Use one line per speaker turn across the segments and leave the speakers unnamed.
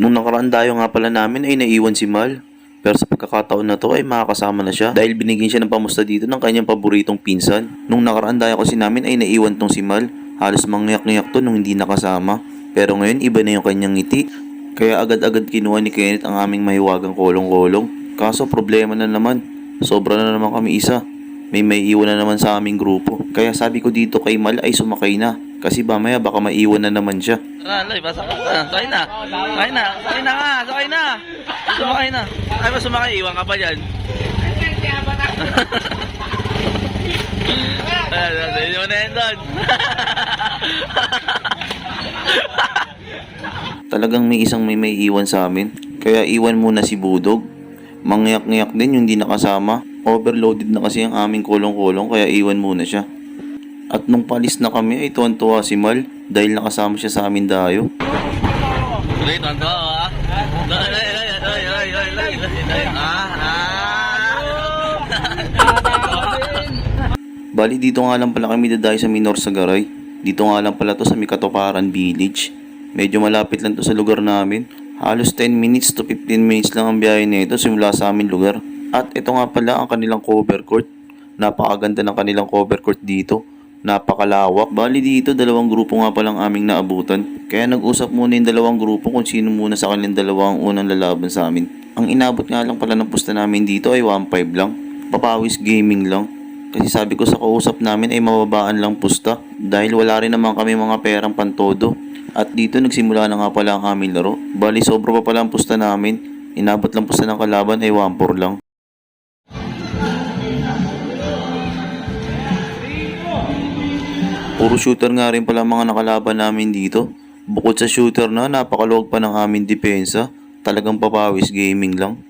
Nung nakaraan dayo nga pala namin ay naiwan si Mal. Pero sa pagkakataon na to ay makakasama na siya dahil binigyan siya ng pamusta dito ng kanyang paboritong pinsan. Nung nakaraan dayo kasi namin ay naiwan tong si Mal. Halos mangyak-ngyak to nung hindi nakasama. Pero ngayon iba na yung kanyang ngiti. Kaya agad-agad kinuha ni Kenneth ang aming mahiwagang kolong-kolong. Kaso problema na naman. Sobra na naman kami isa. May iwan na naman sa aming grupo. Kaya sabi ko dito kay Mal ay sumakay na. Kasi mamaya baka maiwan na naman siya.
Loy, basa ka na. Sakay na. Sakay na. Sakay na nga. Sakay na. Sumakay na. Ay ba sumakay? Iwan ka pa dyan. Hindi mo na yan doon.
Talagang may isang may iwan sa amin. Kaya iwan muna si Budog. Mangyak-ngyak din yung hindi nakasama. Overloaded na kasi ang aming kolong-kolong kaya iwan muna siya. At nung palis na kami ay tuwan-tuwa si Mal dahil nakasama siya sa amin dayo.
Loy, tuwan-tuwa ha? Loy.
Bali dito nga lang pala kami dadayo sa Minor Sagaray. Dito nga lang pala to sa Mikatoparan Village. Medyo malapit lang to sa lugar namin. Halos 10 minutes to 15 minutes lang ang biyahe nito simula sa aming lugar. At ito nga pala ang kanilang cover court. Napakaganda ng kanilang cover court dito. Napakalawak. Bali dito, dalawang grupo nga palang aming naabutan. Kaya nag-usap muna yung dalawang grupo kung sino muna sa kanilang dalawang unang lalaban sa amin. Ang inabot nga lang pala ng pusta namin dito ay 1.5 lang. Papawis gaming lang. Kasi sabi ko sa kausap namin ay mababaan lang pusta. Dahil wala rin naman kami mga perang pantodo. At dito nagsimula na nga pala ang aming laro. Bali sobra pa pala ang pusta namin. Inabot lang pusta ng kalaban ay 1.4 lang. Puro shooter nga rin pala mga nakalaban namin dito. Bukod sa shooter na, napakaluwag pa ng aming depensa. Talagang papawis gaming lang.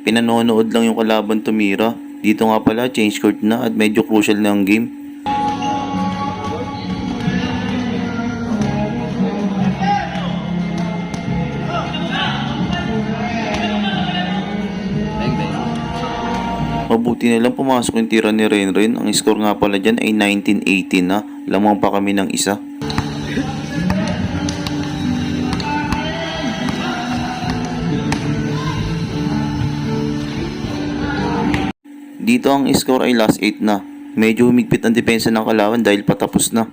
Pinanonood lang yung kalaban tumira. Dito nga pala, change court na at medyo crucial na ang game. Mabuti na lang pumasok yung tira ni Renren. Ang score nga pala dyan ay 19-18 na. Lamang pa kami ng isa. Dito ang score ay last 8 na. Medyo humigpit ang depensa ng kalaban dahil patapos na.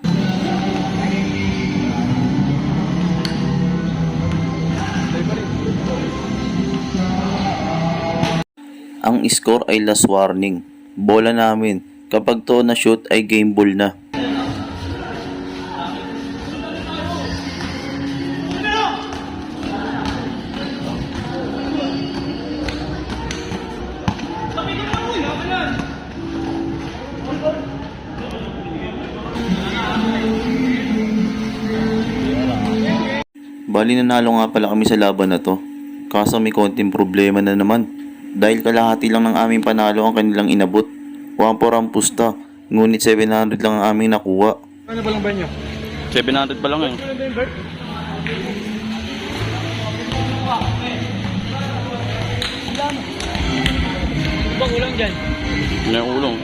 Ang score ay last warning. Bola namin. Kapag to na shoot ay game ball na. Bali nanalo nga pala kami sa laban na to. Kaso may konting problema na naman. Dahil kalahati lang ng aming panalo ang kanilang inabot. 1-4 ang pusta. Ngunit 700 lang ang aming nakuha.
Ano ba lang ba nyo?
700 pa lang eh.
Ano ba yung Bert? Bang ulang dyan?
May ulong.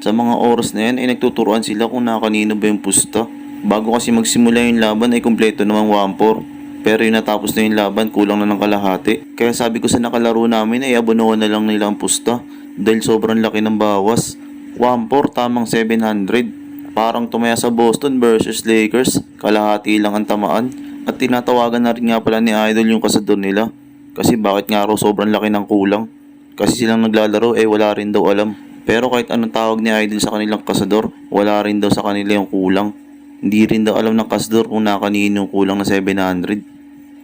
Sa mga oras na yan ay nagtuturuan sila kung nakanino ba yung pusta. Bago kasi magsimula yung laban ay kumpleto namang 1-4. Pero yung natapos na yung laban, kulang na ng kalahati. Kaya sabi ko sa nakalaro namin ay abonohan na lang nila ang pusta. Dahil sobrang laki ng bawas. 1-4 tamang 700. Parang tumaya sa Boston versus Lakers. Kalahati lang ang tamaan. At tinatawagan na rin nga pala ni Idol yung kasador nila. Kasi bakit nga raw sobrang laki ng kulang. Kasi silang naglalaro wala rin daw alam. Pero kahit anong tawag ni Idol sa kanilang kasador, wala rin daw sa kanila yung kulang. Hindi rin daw alam ng kasador kung nakanino yung kulang na 700.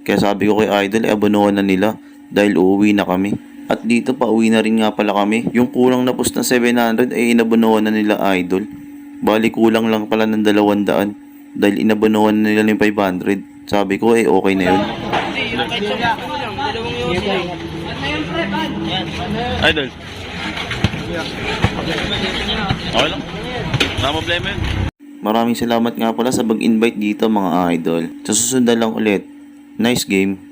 Kaya sabi ko kay Idol, abonohan na nila dahil uuwi na kami. At dito pa uwi na rin nga pala kami. Yung kulang na post na 700 ay inabonohan na nila Idol. Bali kulang lang pala ng 200 dahil inabonohan na nila ng 500. Sabi ko okay na yun.
Idol. Okay lang. Wala problema yun.
Maraming salamat nga pala sa pag-invite dito mga idol. Sa susunod lang ulit. Nice game.